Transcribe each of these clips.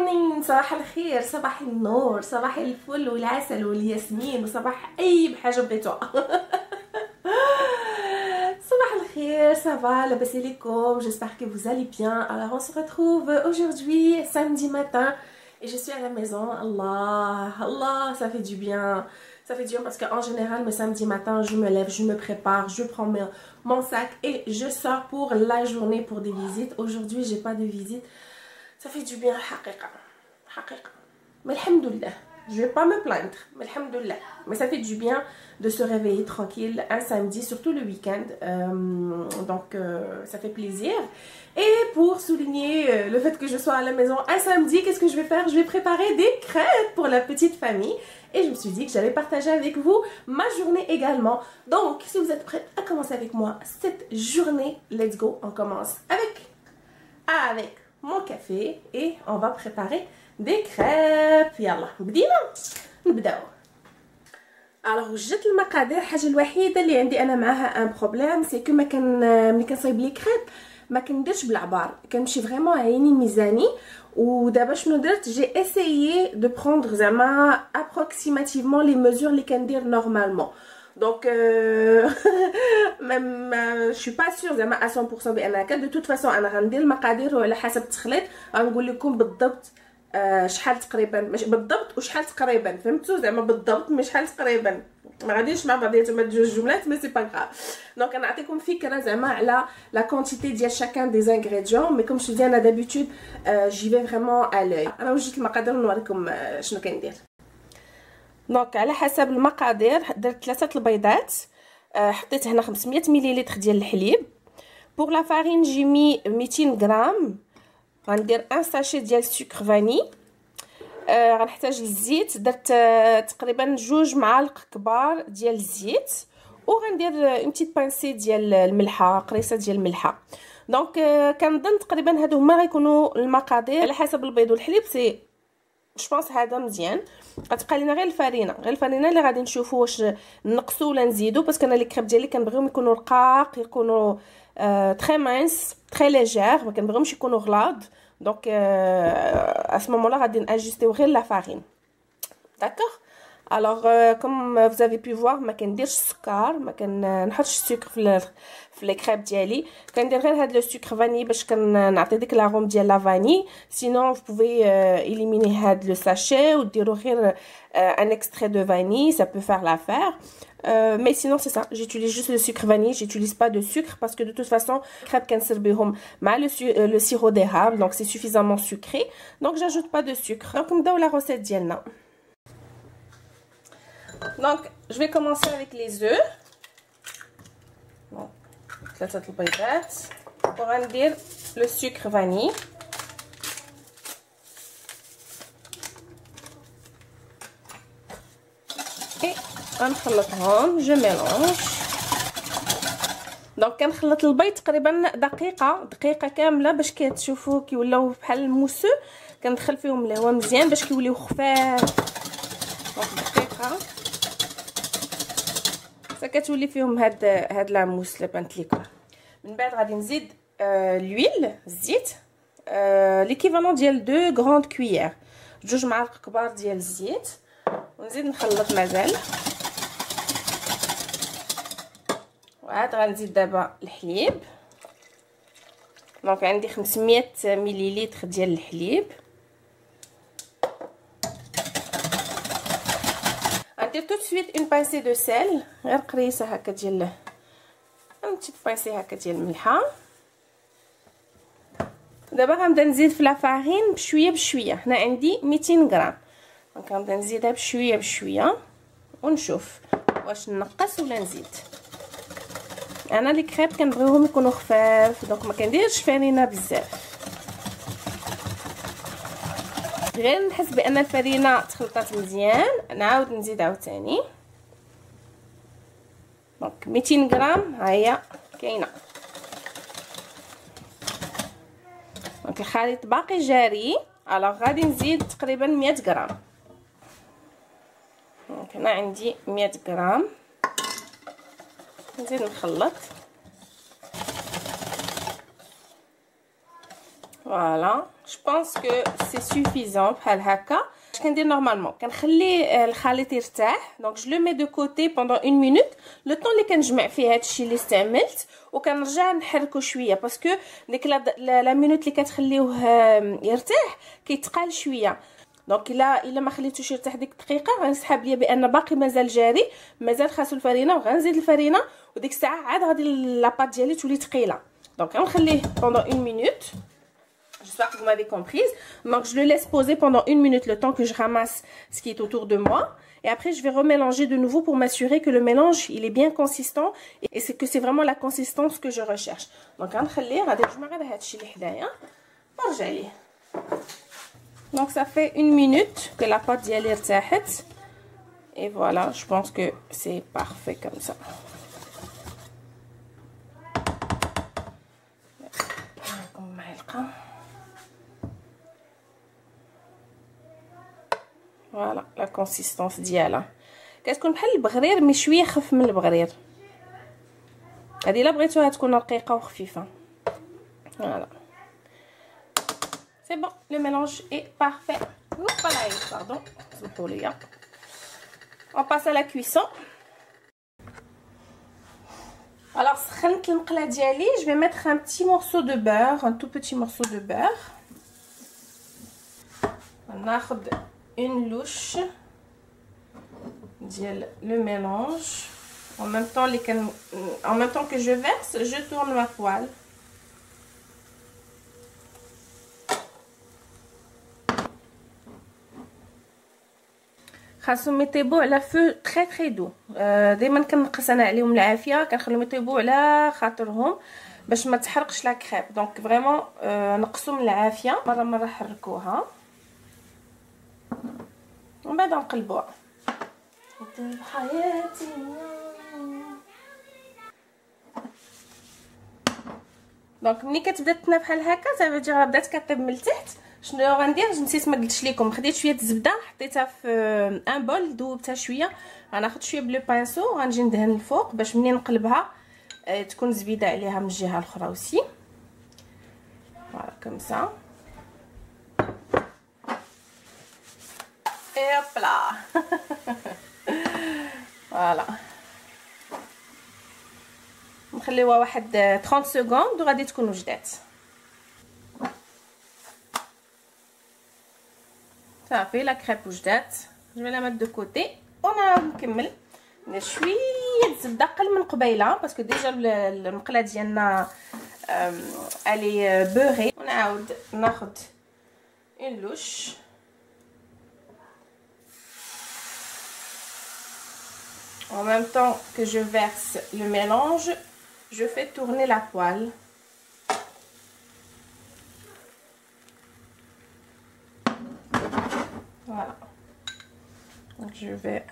morning، صباح الخير، صباح النور، صباح الفل والعسل والياسمين، وصباح اي بحاجه بغيتوها. صباح الخير، ça va, لاباس عليكم؟ J'espère que vous allez bien. Alors on se retrouve aujourd'hui samedi matin et je suis à la maison. Allah, ça fait du bien. Ça fait du bien parce qu'en général, le samedi matin, je me lève, je me prépare, je prends mon sac et je sors pour la journée pour des visites. Aujourd'hui, j'ai pas de visite. Ça fait du bien, haqiqa. Mais alhamdoulilah, je vais pas me plaindre, mais alhamdoulilah. Mais ça fait du bien de se réveiller tranquille un samedi, surtout le week-end. Donc ça fait plaisir. Et pour souligner le fait que je sois à la maison un samedi, qu'est-ce que je vais faire? Je vais préparer des crêpes pour la petite famille. Et je me suis dit que j'allais partager avec vous ma journée également. Donc, si vous êtes prêts à commencer avec moi cette journée, let's go, on commence avec mon café et on va préparer des crêpes. يلا بدينا نبداو. alors جات المقادير. الحاجه الوحيده اللي عندي انا معاها ان بروبليم سي كو ملي كنصايب لي كريب ما كنديرش بالعبار، كنمشي فريمون عيني ميزاني. ودابا شنو درت؟ جي اسيي دو بروندر زعما ابروكسيماتيفمون لي ميزور اللي كندير نورمالمون. Donc même je suis pas sûre زعما 100% بان هكا. دو توت فاسون انا غندير المقادير وعلى حسب التخليط غنقول لكم بالضبط شحال تقريبا، ماشي بالضبط وشحال تقريبا، فهمتوا؟ زعما بالضبط مش شحال تقريبا، ما غاديش مع بعضياتهم هاد جوج جملات، مي سي با غراف. دونك انا نعطيكم فكره زعما على لا كونتيتي ديال شاكان دي انغريديون. مي كوم جو دي انا دابيتود جي في فريمون ا لوي. انا وجدت المقادير ونوريكم شنو كندير. دونك على حسب المقادير درت 3 البيضات، حطيت هنا 500 مليلتر ديال الحليب. بور لا فارين جي مي 200 غرام. غندير ان ساشي ديال السكر فاني. غنحتاج الزيت، درت تقريبا 2 معالق كبار ديال الزيت، وغندير اون بتيت بانسي ديال الملحه، قريصه ديال الملحه. دونك كنظن تقريبا هادو هما غيكونوا المقادير على حسب البيض والحليب. سي جو بونس هذا مزيان. غتبقى لينا غير الفرينه اللي غادي نشوفوا واش نقصوا ولا نزيدوا، باسكو انا لي كريب ديالي كنبغيهم يكونوا رقاق، يكونوا تري مانس تري ليجير، ما كنبغيهمش يكونوا غلاض. دونك à ce moment là غادي ناجستيو غير لا فارين. داكوغ. alors comme vous avez pu voir ما كنديرش السكر، ما كنحطش السكر في لي كريب ديالي. كندير غير هاد لو سكر فاني باش كنعطي ديك لاغوم ديال لا فاني. سينون vous pouvez éliminer هاد لو ساشي وديروا غير un extrait de vanille, ça peut faire l'affaire. Mais sinon c'est ça, j'utilise juste le sucre vanille, j'utilise pas de sucre parce que de toute façon crêpes كنسربيهم مع le sirop d'érable, donc c'est suffisamment sucré, donc j'ajoute pas de sucre. Donc نبداو la recette ديالنا. Donc je vais commencer avec les œufs. Donc 3 البيضات وغندير le sucre vanille. غنخلطهم جو ميلونج. دونك كنخلط البيض تقريبا دقيقه كامله باش كتشوفوا كيولاو بحال الموسو. كندخل فيهم الهواء مزيان باش كيوليو خفاف. دونك دقيقه حتى كتولي فيهم هاد لاموس اللي بانت لكم. من بعد غادي نزيد لويل، الزيت، ليكيفالون ديال 2 غروند كويير، 2 معالق كبار ديال الزيت. ونزيد نخلط مازال. وعاد غنزيد دابا الحليب. دونك عندي 500 مليلتر ديال الحليب. غندير تو سويت اون بانسي دو سيل، غير قريصه هكا ديال اون بتيت بانسي هكا ديال الملحه. دابا غنبدا نزيد في لا فارين بشويه. هنا عندي 200 غرام. دونك غنبدا نزيدها بشويه ونشوف واش نقص ولا نزيد. انا لي كريب كنبغيهم يكونوا خفاف، دونك ما كنديرش فرينه بزاف، غير نحس بان الفرينه تخلطات مزيان نعاود نزيد عاوتاني. دونك 200 غرام ها هي كاينه. دونك الخليط باقي جاري. الوغ غادي نزيد تقريبا 100 غرام. دونك هنا عندي 100 غرام. نزيد نخلط فوالا جو بونس كو سي سوفيزون بحال هكا. اش كندير نورمالمون كنخلي الخليط يرتاح دونك جو لو مي دو كوتي بوندون 1 مينوت لو طون اللي كنجمع فيه هادشي اللي استعملت وكنرجع نحركو شويه باسكو ديك لا مينوت اللي كتخليوه يرتاح كيتقال شويه. دونك الا ما خليتوش يرتاح ديك الدقيقه غنسحب ليا بان باقي مازال جاري مازال خاصو الفرينه وغنزيد الفرينه وديك الساعه عاد غادي لاباط ديالي تولي ثقيله. دونك غنخليه بوندون 1 مينوت. J'espère que vous m'avez comprise. Donc je le laisse poser pendant 1 minute le temps que je ramasse ce qui est autour de moi. Et après je vais remélanger de nouveau pour m'assurer que le mélange il est bien consistant et c'est que c'est vraiment la consistance que je recherche. Donc غنخليه غادي نجمع غير هادشي اللي حدايا ونرجع ليه. Donc ça fait 1 minute que la pâte ديالي ارتاحت. Et voilà, je pense que c'est parfait comme ça. Voilà la consistance ديالها كتكون بحال البغرير مي شويه خف من البغرير. هذه الا بغيتوها تكون رقيقه وخفيفه. Voilà. C'est bon, le mélange est parfait. Voilà, pardon. On passe à la cuisson. Alors, je vais mettre un petit morceau de beurre, un tout petit morceau de beurre. On a une louche le mélange. En même temps que je verse, je tourne ma poêle. خاصهم يطيبوا على فو تري تري دو. دائما كنقص انا عليهم العافيه كنخليهم يطيبوا على خاطرهم باش ما تحرقش لا كريب. دونك فريمون نقصوا من العافيه مره مره حركوها ومن بعد نقلبوها. حياتي دونك ملي كتبدا تنا بحال هكا صافي راه بدات كطيب من التحت. شنو غندير نسيت ما قلتش لكم خديت شويه الزبده حطيتها في ان بول ذوبتها شويه غناخذ شويه بلو بانسو وغنجي ندهن الفوق باش منين نقلبها تكون زبيده عليها من الجهه الاخرى اوسي. فوالا كوم سا اي هوبلا. فوالا نخليوها واحد 30 سكوند وغادي تكون وجدات. صافي لا كريب وجدات. جو لا مات دو كوتي ونعاود نكمل ندير شويه الزبده قل من قبيله باسكو ديجا المقله ديالنا الي بوري. ونعاود ناخذ اون لوش en même temps que je verse le mélange je fais tourner la poêle. Voilà, donc je vais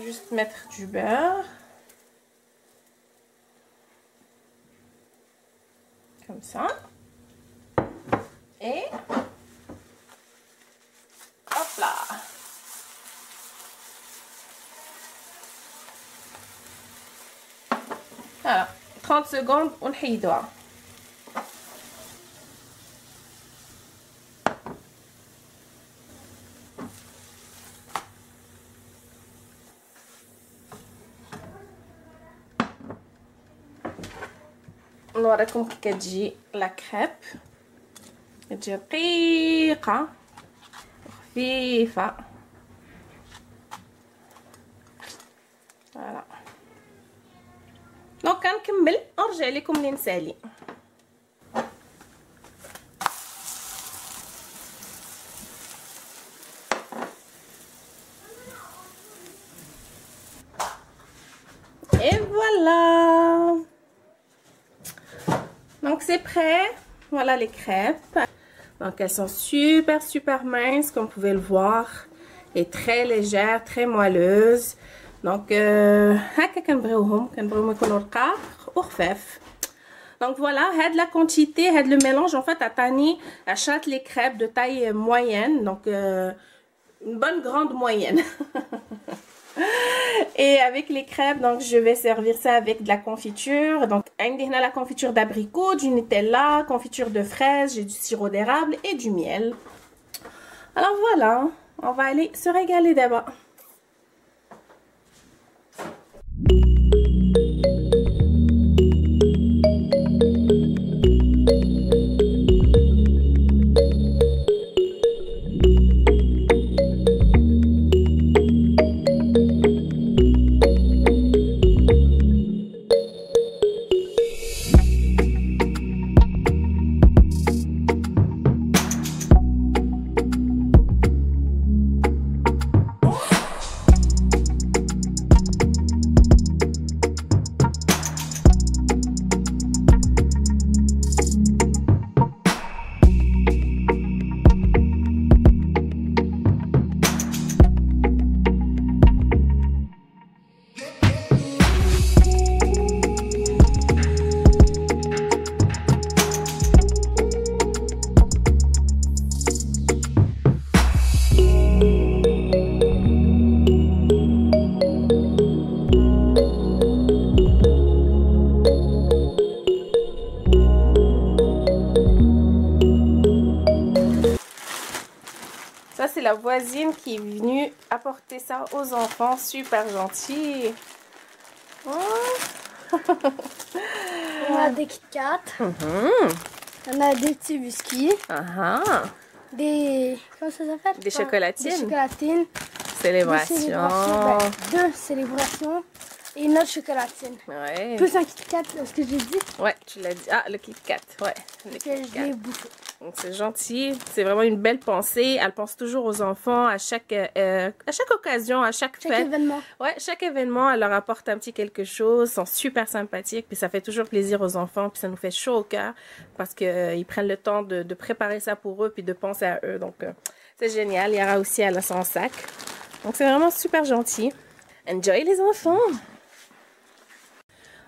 juste mettre du beurre comme ça et hop là. Voilà, 30 secondes ونحيدوها. نوريكم كي كتجي لا كريب كتجي رقيقه وخفيفه. فوالا دونك كنكمل ونرجع لكم منين نسالي. Et voilà. Donc c'est prêt. Voilà les crêpes. Donc elles sont super minces comme vous pouvez le voir et très légères, très moelleuses. Donc هكا كنبغيوهم يكونوا رقاق وخفاف. Donc voilà, هاد la quantité, هاد le mélange en fait عطاني عشرة les crêpes de taille moyenne. Donc une bonne grande moyenne. Et avec les crêpes, donc je vais servir ça avec de la confiture. Donc, on a la confiture d'abricot, du Nutella, confiture de fraises, j'ai du sirop d'érable et du miel. Alors voilà, on va aller se régaler d'abord. Ça, c'est la voisine qui est venue apporter ça aux enfants. Super gentil. Oh. On a des Kit Kat. On a des petits biscuits. Des... Comment ça s'appelle? Des chocolatines. Des chocolatines. Célébration. Deux célébrations. Et une autre chocolatine. Ouais. Plus un Kit Kat, ce que j'ai dit. Ouais, tu l'as dit. Ah, le Kit Kat. Ouais. Le Kit Kat. Je l'ai bouffé. Donc c'est gentil, c'est vraiment une belle pensée. Elle pense toujours aux enfants à chaque occasion, à chaque fête. Chaque événement. Ouais, chaque événement, elle leur apporte un petit quelque chose. Ils sont super sympathiques, puis ça fait toujours plaisir aux enfants, puis ça nous fait chaud au cœur parce que ils prennent le temps de préparer ça pour eux, puis de penser à eux. Donc c'est génial. Yara aussi, elle a son sac. Donc c'est vraiment super gentil. Enjoy les enfants.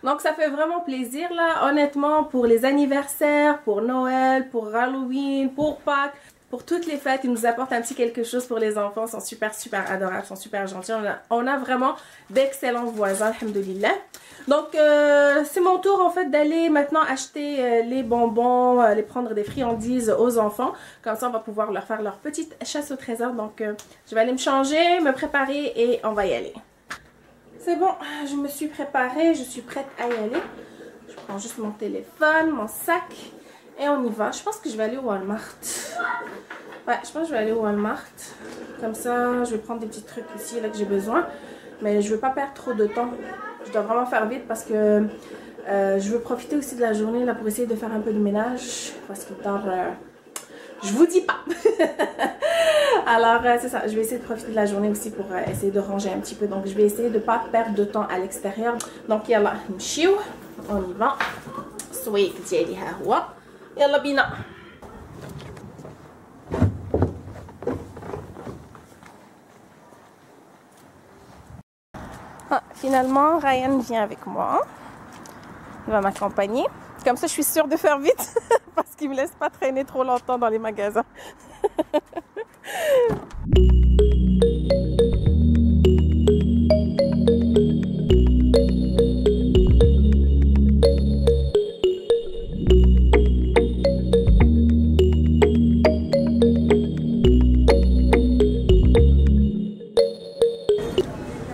Donc ça fait vraiment plaisir là, honnêtement, pour les anniversaires, pour Noël, pour Halloween, pour Pâques, pour toutes les fêtes, ils nous apportent un petit quelque chose pour les enfants. Ils sont super adorables, ils sont super gentils. On a vraiment d'excellents voisins, alhamdoulilah. Donc c'est mon tour en fait d'aller maintenant acheter les bonbons, les prendre des friandises aux enfants. Comme ça on va pouvoir leur faire leur petite chasse au trésor. Donc je vais aller me changer, me préparer et on va y aller. C'est bon, je me suis préparée, je suis prête à y aller. Je prends juste mon téléphone, mon sac et on y va. Je pense que je vais aller au Walmart. Ouais, je pense que je vais aller au Walmart. Comme ça, je vais prendre des petits trucs ici là que j'ai besoin. Mais je veux pas perdre trop de temps. Je dois vraiment faire vite parce que je veux profiter aussi de la journée là pour essayer de faire un peu de ménage. Parce que tard, je vous dis pas. Alors c'est ça, je vais essayer de profiter de la journée aussi pour essayer de ranger un petit peu. Donc je vais essayer de ne pas perdre de temps à l'extérieur. Donc yalla nmchiw, on y va. Swik ديالي ها هو. يلا بينا. Ah, finalement Ryan vient avec moi. Il va m'accompagner. Comme ça je suis sûre de faire vite parce qu'il me laisse pas traîner trop longtemps dans les magasins.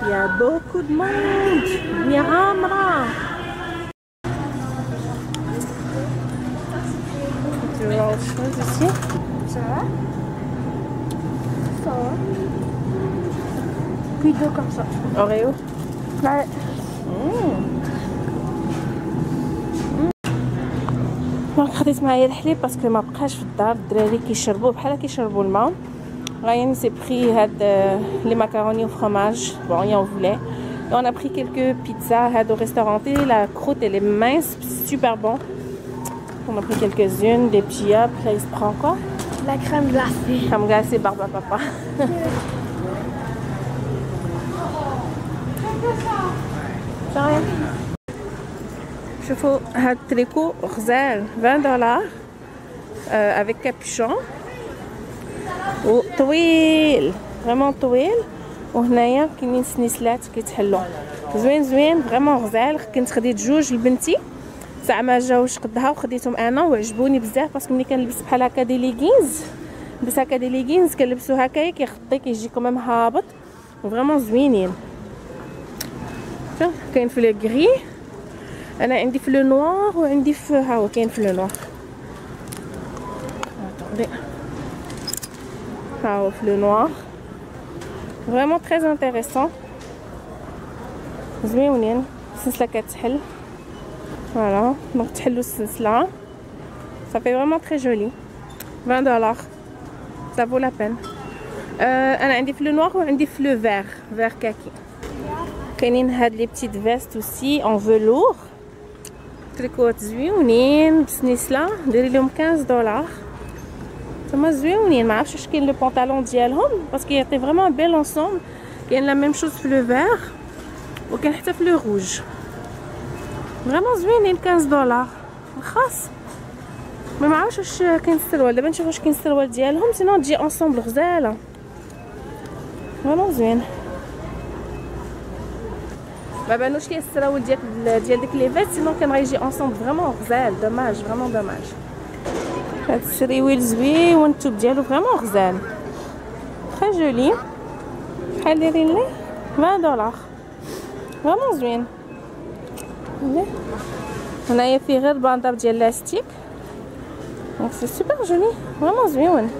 Il y a beaucoup de monde. Miramra. Tu veux voir autre chose ici? Ça va? Ça va. Puis deux comme ça. Oreo? Ouais. خديت معايا الحليب باسكو ما بقاش في الدار. الدراري كيشربوه بحال كيشربوا الماء. Ryan s'est pris les macaronis au fromage. Bon, il en voulait. Et on a pris quelques pizzas au restaurant. La croûte, elle est mince, super bon. On a pris quelques-unes, des petits hop. Là, il se prend quoi? La crème glacée. Crème glacée, barbe à papa. Ça rien. شوفوا هاد التريكو غزال $20 avec capuchon وطويل vraiment طويل وهنايا كاينين سنيسلات كيتحلوا زوين زوين فريمون غزال. كنت خديت جوج لبنتي ساعه ما جاوش قدها وخديتهم انا وعجبوني بزاف باسكو ملي كنلبس بحال هكا دي ليغينز نلبس هكا دي ليغينز كنلبسو هكايا كيخطي كيجي كوميم هابط فريمون زوينين. كاين في لو غري انا عندي في لو نوار وعندي في ها هو كاين في لو نوار. ها هو في لو نوار فريمون تري انتريسون زوينين. السلسله كتحل فوالا دونك تحلوا السلسله صافي فريمون تري جولي. $20 ça vaut la peine. انا عندي في لو نوار وعندي في لو فير كاكي. كاينين هاد لي بتيت فيست اوسي اون فيلور تريكوات زويونين بسنيسله ديري لهم $15 تما زويونين. ما عرفتش واش كاين لو بونطالون ديالهم باسكو يعطي فريمون بيل انصومبل. كاين لا ميم شوز في لو فير وكاين حتى في لو روج فريمون زوينين $15 رخاص. ما عرفتش واش كاين السروال دابا نشوف واش كاين السروال ديالهم سينو تجي انصومبل غزاله فريمون زوين. ما بانوش لي السراول ديال ديك لي فيست سينو كان غيجي انصومبل فريمون غزال. دوماج فريمون دوماج. هاد السريويل زوين التوب ديالو فريمون غزال تري جولي. بحال دايرين ليه $20 فريمون زوين. هنايا فيه غير بانداب ديال لاستيك دونك سي سوبر جولي فريمون زوين.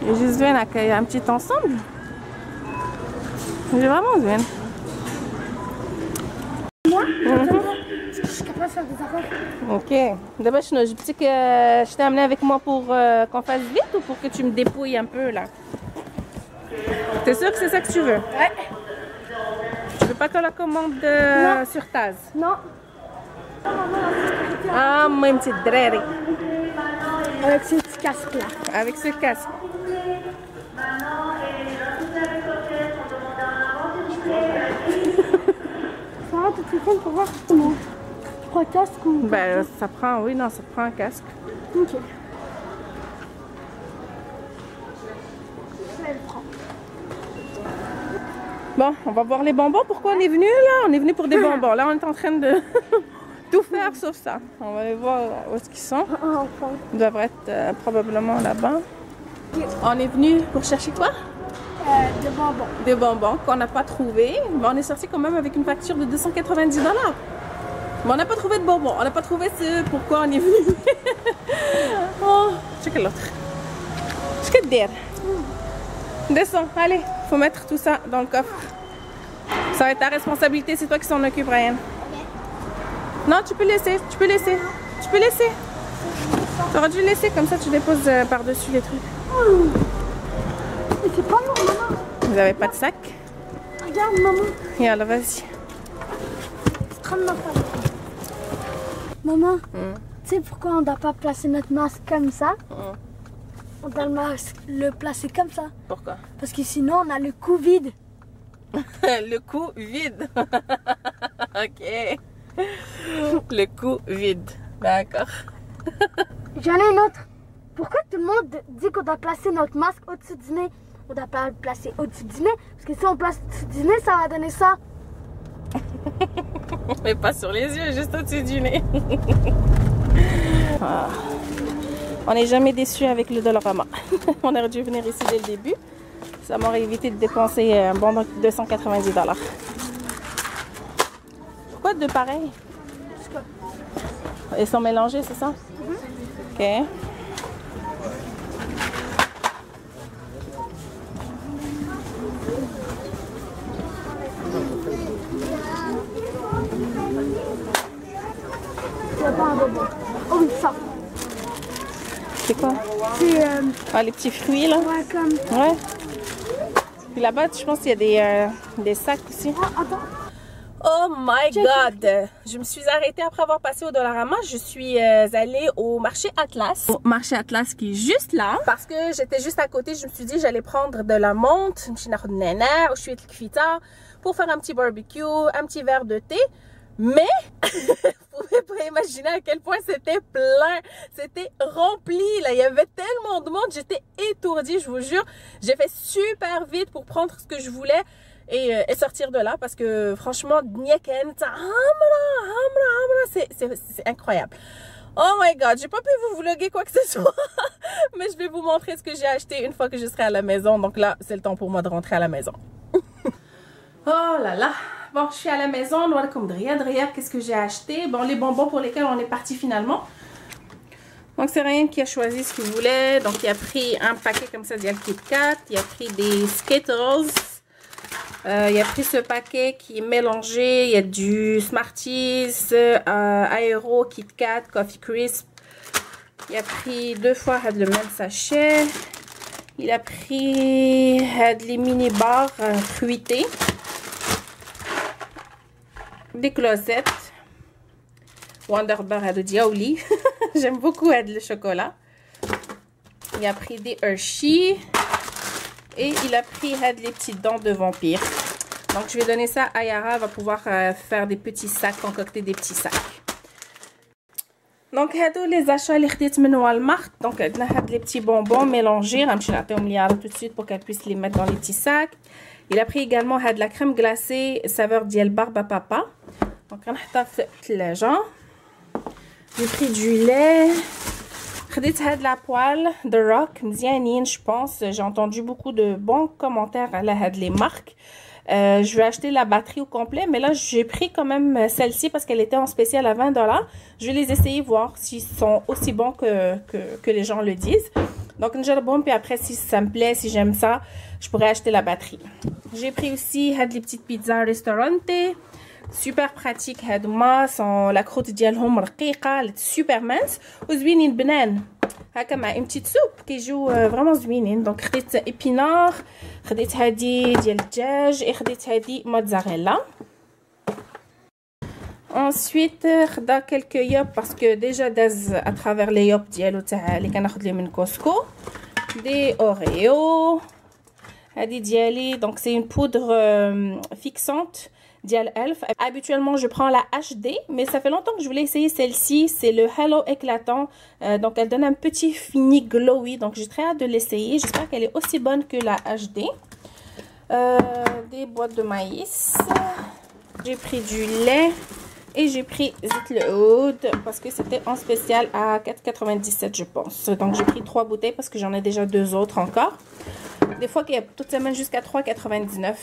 يجي زوين هكايا ان بتيت انصومبل يجي فريمون زوين. Ok. D'abord, je dis que je t'ai amené avec moi pour qu'on fasse vite ou pour que tu me dépouilles un peu là. T'es sûr que c'est ça que tu veux? Ouais. Tu veux pas qu'on la commande sur Taz? Non. Ah, moi, une petite dreri. Avec ce petit casque là. Avec ce casque. Ça va, tu te fais pour voir comment. Un casque ou... Ben, ça prend, oui, non, ça prend un casque. Ok. Elle prend. Bon, on va voir les bonbons. Pourquoi on est venu là? On est venu pour des bonbons. Là, on est en train de tout faire sauf ça. On va aller voir où est-ce qu'ils sont. Ils doivent être probablement là-bas. On est venu pour chercher quoi? Des bonbons. Des bonbons qu'on n'a pas trouvé. Mais on est sorti quand même avec une facture de $290. Mais on n'a pas trouvé de bonbons. On n'a pas trouvé ce pourquoi on est venu. Oh, check l'autre. Qu'est-ce que dire? Descends, allez. Faut mettre tout ça dans le coffre. Ça va être ta responsabilité, c'est toi qui s'en occupe, Ryan. Non, tu peux laisser, tu peux laisser. Tu peux laisser. Tu aurais dû laisser, comme ça tu déposes par-dessus les trucs. Mais c'est pas lourd, maman. Vous avez pas de sac? Regarde, maman. Yallah, vas-y. C'est trop de ma femme. Maman, tu sais pourquoi on ne doit pas placer notre masque comme ça? On doit le placer comme ça. Pourquoi? Parce que sinon on a le cou vide. Le cou vide. Ok. Le cou vide. D'accord. J'en ai une autre. Pourquoi tout le monde dit qu'on doit placer notre masque au-dessus du nez? On doit pas le placer au-dessus du nez. Parce que si on place au-dessus du nez, ça va donner ça. Mais pas sur les yeux, juste au-dessus du nez. Ah. On n'est jamais déçu avec le Dollarama. On aurait dû venir ici dès le début. Ça m'aurait évité de dépenser un bon $290. Pourquoi deux pareils? Ils sont mélangés, c'est ça? Ok. C'est pas un bonbon. Oh oui, ça. C'est quoi? C'est... Ah, les petits fruits là? Ouais, comme... Ouais. Puis là-bas, je pense qu'il y a des sacs aussi. Oh, attends. Oh my god! Je me suis arrêtée après avoir passé au Dollarama. Je suis allée au marché Atlas. Au marché Atlas qui est juste là. Parce que j'étais juste à côté, je me suis dit j'allais prendre de la menthe, pour faire un petit barbecue, un petit verre de thé. Mais vous pouvez pas imaginer à quel point c'était plein, c'était rempli là, il y avait tellement de monde, j'étais étourdie, je vous jure. J'ai fait super vite pour prendre ce que je voulais et sortir de là parce que franchement c'est incroyable. Oh my god, j'ai pas pu vous vlogger quoi que ce soit, mais je vais vous montrer ce que j'ai acheté une fois que je serai à la maison. Donc là, c'est le temps pour moi de rentrer à la maison. Oh là là. Bon, je suis à la maison, qu'est-ce que j'ai acheté? Bon, les bonbons pour lesquels on est parti finalement. Donc c'est Ryan qui a choisi ce qu'il voulait. Donc il a pris un paquet comme ça d'Al Kit Kat, il a pris des Skittles. Il a pris ce paquet qui est mélangé, il y a du Smarties, Aero, Kit Kat, Coffee Crisp. Il a pris 2 fois le même sachet. Il a pris les mini bars fruités. Des closettes. Wonder Bar de Diaouli. J'aime beaucoup le chocolat. Il a pris des Hershey. Et il a pris les petites dents de vampire. Donc je vais donner ça à Yara. Elle va pouvoir faire des petits sacs, concocter des petits sacs. Donc les achats les خديت من Walmart. Donc on a les petits bonbons mélangés. Je vais نعطيهم Yara tout de suite pour qu'elle puisse les mettre dans les petits sacs. Il a pris également de la crème glacée saveur ديال Barba Papa. Donc غنحطها في الثلاجة. J'ai pris du lait. خديت la poêle The Rock مزيانين je pense. J'ai entendu beaucoup de bons commentaires على les marques. Je vais acheter la batterie au complet, mais là j'ai pris quand même celle-ci parce qu'elle était en spécial à 20 $. Je vais les essayer, voir s'ils sont aussi bons que les gens le disent. Donc نجربهم, puis après si ça me plaît, si j'aime ça, je pourrais acheter la batterie. J'ai pris aussi les petites pizzas Ristorante. Super pratique هادوما, sont la croûte ديالهم رقيقة, super mince وزوينين بنان هكا مع une petite soupe كيجيو vraiment زوينين. دونك خديت épinard, خديت هادي ديال الدجاج, خديت هادي موتزاريلا. Ensuite خدا quelques yop parce que déjà داز à travers les yop ديالو تاع اللي كناخذ ليه من كوسكو. des Oreo. هادي ديالي donc c'est une poudre fixante Dial Elf. Habituellement je prends la HD, mais ça fait longtemps que je voulais essayer celle-ci. C'est le Hello éclatant, donc elle donne un petit fini glowy, donc j'ai très hâte de l'essayer. J'espère qu'elle est aussi bonne que la HD. Des boîtes de maïs. J'ai pris du lait et j'ai pris Zit le Oud parce que c'était en spécial à 4,97 je pense. Donc j'ai pris 3 bouteilles parce que j'en ai déjà 2 autres encore. Des fois qu'il y a toute semaine jusqu'à 3,99.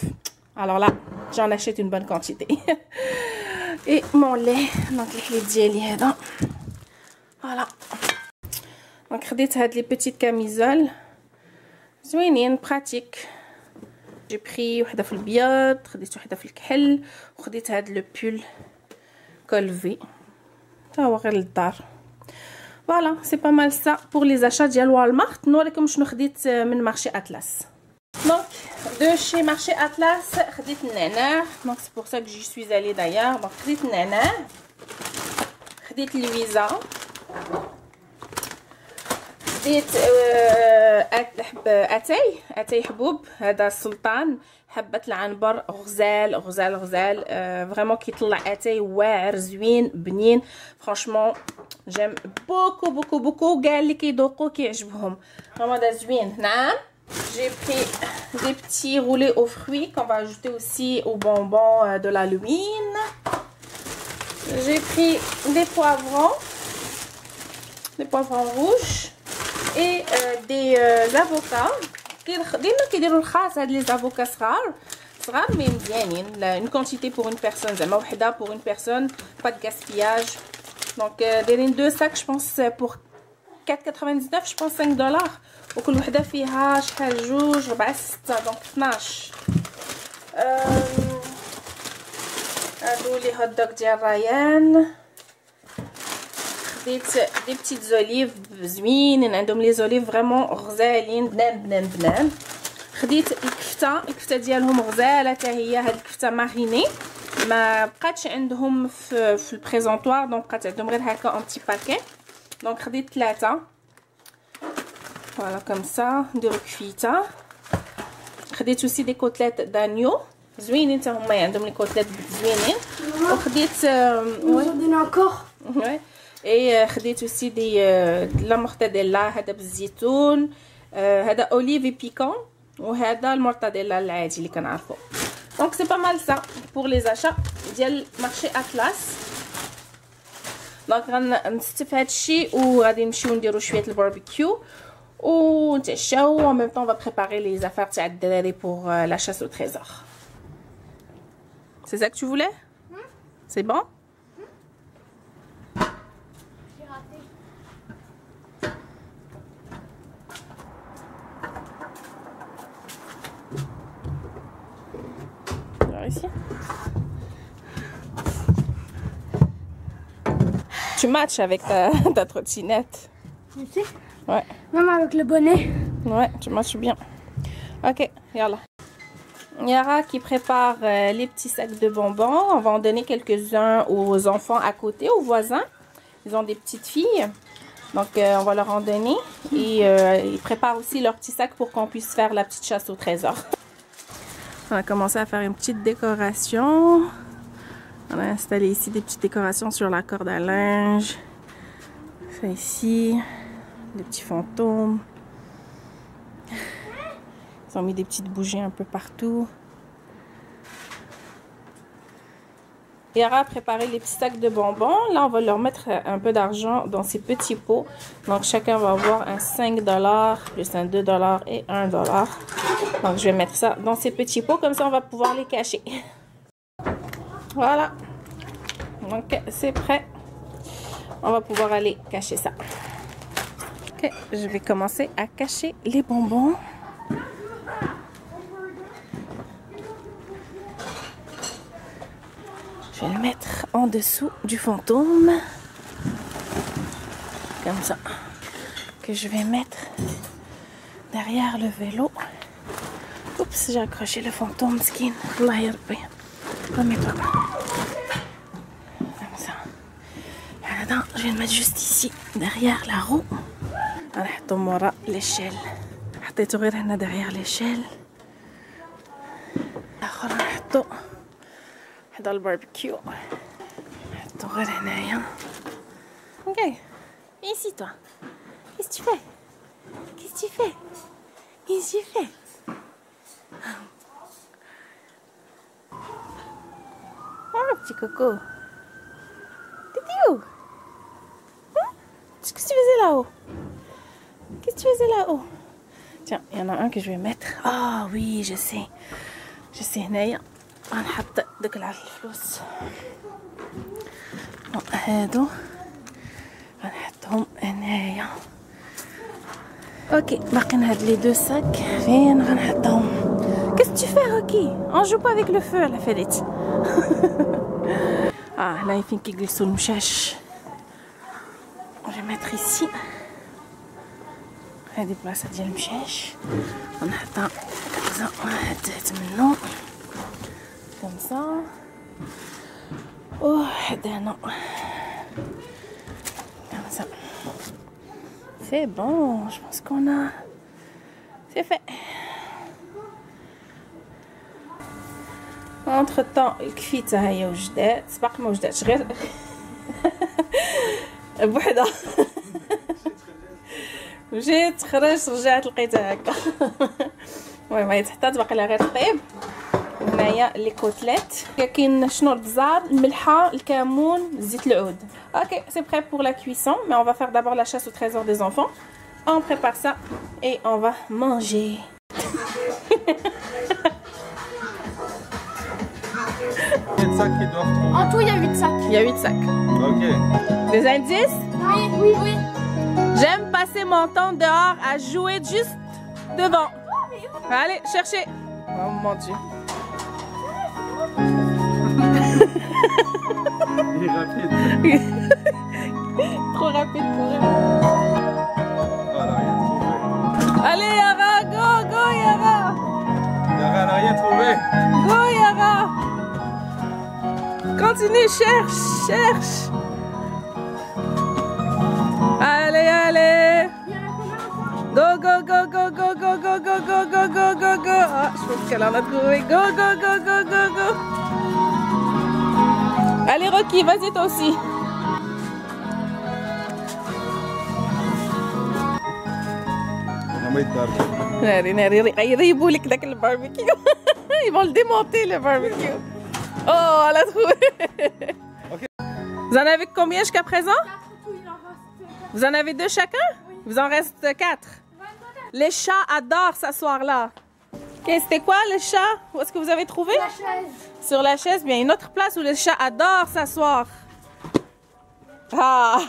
Alors là, j'en achète une bonne quantité. Et mon lait. Donc, les ديالي هذا. Voilà. Donc, خديت هاد les petites camisoles. زوينين, pratique. J'ai pris وحدة في البيض, خديت وحدة في الكحل, وخديت هاد le pull colvé. تا هو غير للدار. Voilà, c'est pas mal ça pour les achats ديال Walmart. نوريكم شنو خديت من marché Atlas. Donc, de chez Marché Atlas, خديت النعناع. Donc, c'est pour ça que j'y suis allée d'ailleurs. Donc, خديت النعناع. خديت الويزا. خديت أتاي حبوب. هذا السلطان. حبة العنبر. غزال غزال غزال. Vraiment كيطلع أتاي واعر زوين بنين. Franchement, j'aime beaucoup beaucoup beaucoup. كاع اللي كيذوقوا كيعجبهم. Vraiment دا زوين. نعم. J'ai pris des petits roulés aux fruits qu'on va ajouter aussi aux bonbons de l'Halloween. J'ai pris des poivrons rouges et des avocats. ديما كيديروا الخاص هاد les avocats صغار mais مزيانين. Une quantité pour une personne, زعما وحده pour une personne, pas de gaspillage. Donc دايرين 2 sacs je pense pour 4,99 je pense 5 $. وكل وحده فيها شحال 2 4 6 دونك 12. هادو لي هوت دوغ ديال ريان. خديت دي بتيت زوليف زوينين, عندهم لي زوليف فريمون غزالين بنان بنان بنان. خديت الكفته ديالهم غزاله حتى هي. هاد الكفته ماريني ما بقاتش عندهم في البريزونطوار, دونك بقات عندهم غير هكا اون بتي باكي. دونك خديت 3. Voilà, comme ça, des recuitas. خديت aussi des côtelettes d'agneau. زوينين حتى هما, عندهم لي كوتليت زوينين. وخديت Nous en donner encore. Ouais. Et خديت aussi de la mortadella هذا بالزيتون هذا اوليفي بيكون وهذا المورتاديلا العادي اللي كنعرفو. Donc c'est pas mal ça pour les achats ديال marché Atlas. Donc غنستف هادشي وغادي نمشيو نديرو شويه الباربيكيو ونتعشاو و en même temps on va préparer les affaires تاع الدراري pour la chasse au trésor. C'est ça que tu voulais? C'est bon? Ici. Tu matches avec ta trottinette. Tu sais? Ouais. Même avec le bonnet. Ouais, tu matches bien. Ok, yalla. Yara qui prépare les petits sacs de bonbons. On va en donner quelques-uns aux enfants à côté, aux voisins. Ils ont des petites filles. Donc on va leur en donner. Et ils préparent aussi leurs petits sacs pour qu'on puisse faire la petite chasse au trésor. On a commencé à faire une petite décoration. On a installé ici des petites décorations sur la corde à linge. Ça ici, des petits fantômes. Ils ont mis des petites bougies un peu partout. Yara a préparé les petits sacs de bonbons. Là, on va leur mettre un peu d'argent dans ces petits pots. Donc, chacun va avoir un 5$, plus un 2$ et $1. Donc, je vais mettre ça dans ces petits pots. Comme ça, on va pouvoir les cacher. Voilà. Donc, c'est prêt. On va pouvoir aller cacher ça. Ok, je vais commencer à cacher les bonbons. Je vais le mettre en dessous du fantôme. Comme ça. Que je vais mettre derrière le vélo. Oups, j'ai accroché le fantôme skin. Allah yarbi. Remets-toi. Comme ça. Voilà, je vais le mettre juste ici, derrière la roue. On va l'échelle. حطيته غير هنا derrière l'échelle. اخر نحطو حدا الباربيكيو. نحطو غير هنايا. Ok. Viens ici toi. Qu'est-ce que tu fais? Qu'est-ce que tu fais? Qu'est-ce que tu fais? Oh petit coco. T'étais où? Qu'est-ce que tu faisais là-haut? Qu'est-ce que tu faisais là-haut? Tiens, il y en a un que je vais mettre. Ah oui, je sais. Je sais, هنايا غنحط داك الفلوس. هادو غنحطهم هنايا. اوكي باقيين هاد لي دو ساك فين غنحطهم؟ Qu'est-ce que tu fais, Rocky? On joue pas avec le feu à la fête. Ah, là, فين كيجلسوا المشاش. Je vais mettre ici. هذه بلاصة ديال المشاش. غنحطها كذا وحدات منه. Comme ça. وحد هنا. Comme ça. C'est bon, je pense qu'on a... C'est fait. Entre temps الكفيته هي وجدات سبق ما وجداتش غير بوحده مشيت خرجت رجعت لقيتها هكا. المهم هي تحطات باقي لها غير طيب. وهنايا لي كوتليت كاين شنو البزار الملحه الكمون زيت العود. Ok, c'est prêt pour la cuisson, mais on va faire d'abord la chasse au trésor des enfants. On prépare ça et on va manger. De sacs qu'ils doivent trouver. En tout, il y a 8 sacs. Il y a 8 sacs. Ok. Des indices? Oui, oui, oui. J'aime passer mon temps dehors à jouer juste devant. Allez, cherchez. Oh mon Dieu. Il est rapide. Trop rapide pour elle. Voilà, rien trouvé. Allez Yara, go, go Yara. Yara n'a rien trouvé. Go Yara. Continue, cherche, cherche. Allez, allez. Go, go, go, go, go, go, go, go, go, go, go, go, go. Ah, je pense qu'elle en a trouvé. Go, go, go, go, go, go. Allez Rocky, vas-y toi aussi. Ils vont le démonter le barbecue. Oh, elle a trouvé. Vous en avez combien jusqu'à présent? Vous en avez 2 chacun? Oui. Vous en reste 4. Les chats adorent s'asseoir là. Okay, c'était quoi le chat? Où est-ce que vous avez trouvé? La chaise. Sur la chaise, bien une autre place où les chats adorent s'asseoir. Ah.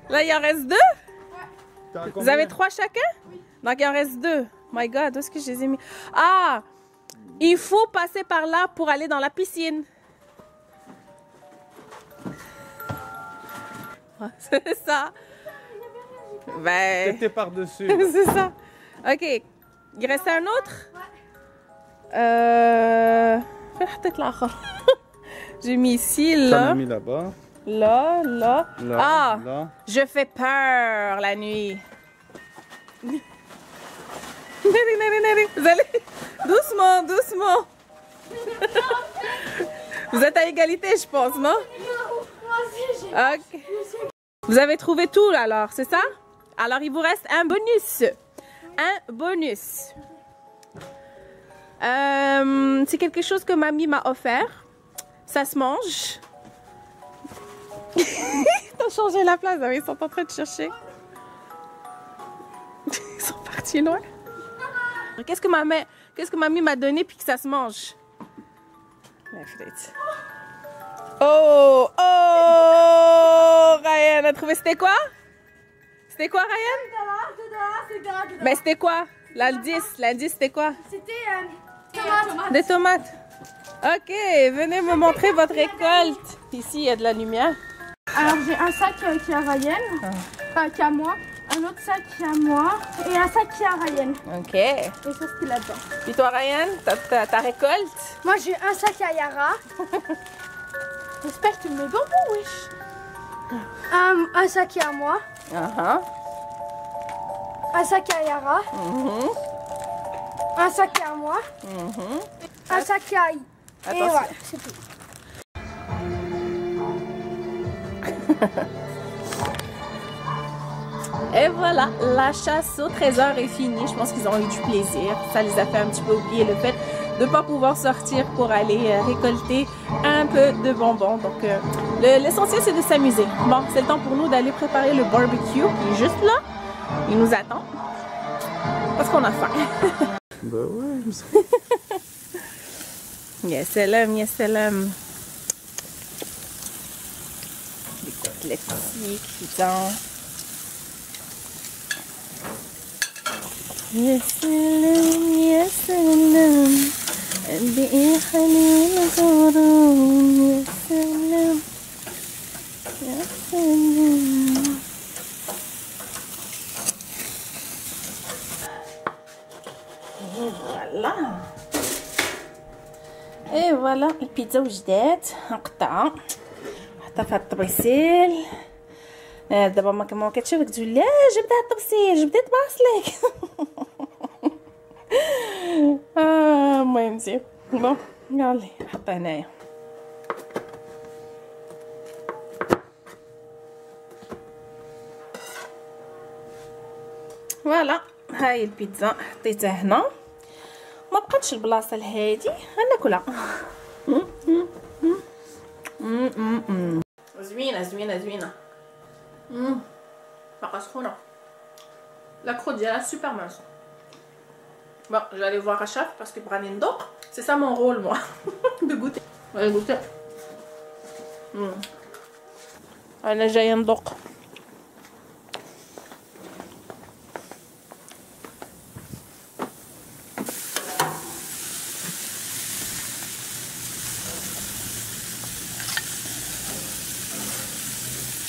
Là, il en reste 2? Ouais. Vous avez 3 chacun? Oui. Donc, il en reste 2. My God, où est-ce que je les ai mis? Ah! Il faut passer par là pour aller dans la piscine. C'est ça. Ben... T'étais par-dessus. C'est ça. OK. Il reste un autre? J'ai mis ici, là. T'en as mis là-bas. Là. Là, Ah! là. Je fais peur la nuit. Vous allez... Doucement, doucement. Vous êtes à égalité, je pense, non? Ok. Vous avez trouvé tout, alors, c'est ça? Alors, il vous reste un bonus. Un bonus. C'est quelque chose que mamie m'a offert. Ça se mange. Ils ont changé la place, ils sont en train de chercher. Ils sont partis loin. Qu'est-ce que mamie m'a donné puis que ça se mange? Oh! Oh! Ryan a trouvé, c'était quoi? C'était quoi, Ryan? Mais c'était quoi? L'indice, c'était quoi? C'était tomates. Des tomates. Ok, venez me montrer votre récolte. Ici, il y a de la lumière. Alors, j'ai un sac qui est à Ryan, qui est à moi. Un autre sac qui est à moi et un sac qui est à Ryan. Ok. Et ça, c'était là-dedans. Puis toi, Ryan, ta récolte? Moi, j'ai un sac à Yara. J'espère que tu me mets bonbons, wesh. Un sac qui est à moi. Un sac à Yara. Un sac qui est à moi. Un sac qui est à... Et voilà, c'est tout. Et voilà, la chasse au trésor est finie. Je pense qu'ils ont eu du plaisir. Ça les a fait un petit peu oublier le fait de ne pas pouvoir sortir pour aller récolter un peu de bonbons. Donc, l'essentiel, c'est de s'amuser. Bon, c'est le temps pour nous d'aller préparer le barbecue qui est juste là. Il nous attend parce qu'on a faim. Bah ouais, je sais. Yes, salam, yes, salam. Des côtelettes ici, cuisant. يا سلام يا سلام قلبي حنين غرام يا سلام يا سلام. Et voilà البيتزا وجدات نقطعها نحطها في الطبيسيل. دابا ما كتشوفك تقول لا جبدها الطبسيل جبدت باصلك. المهم زين بون يلا نحطها هنايا. فوالا هاي البيتزا حطيتها هنا ما بقاتش البلاصه الهادي غناكلها. زوينه زوينه زوينه. باقا سخونه. La croûte ديالها super mince. Bon, je vais aller voir Rachaf parce que Brani ندوق. C'est ça mon rôle, moi. De goûter. On va goûter. أنا جاية ندوق.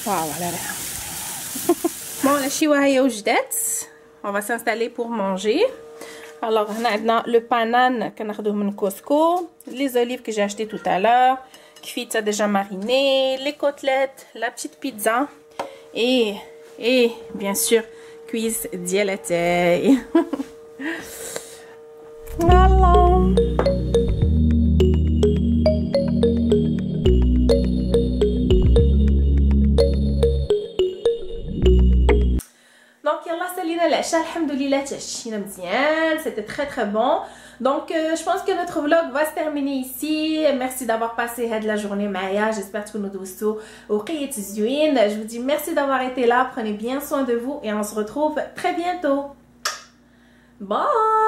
واو على ريحة. Bon, la chiwa هي وجدات. On va s'installer pour manger. Alors, on a le panan que من Costco, les olives que j'ai acheté tout à l'heure, pizza déjà marinée, les côtelettes, la petite pizza et bien sûr cuisse dialatei. Voilà. العشاء الحمد لله تعشينا مزيان. C'était très très bon. Donc je pense que notre vlog va se terminer ici. Merci d'avoir passé la journée معايا. J'espère que nous دوزتو وقيت زوين. Je vous dis merci d'avoir été là. Prenez bien soin de vous et on se retrouve très bientôt. Bye.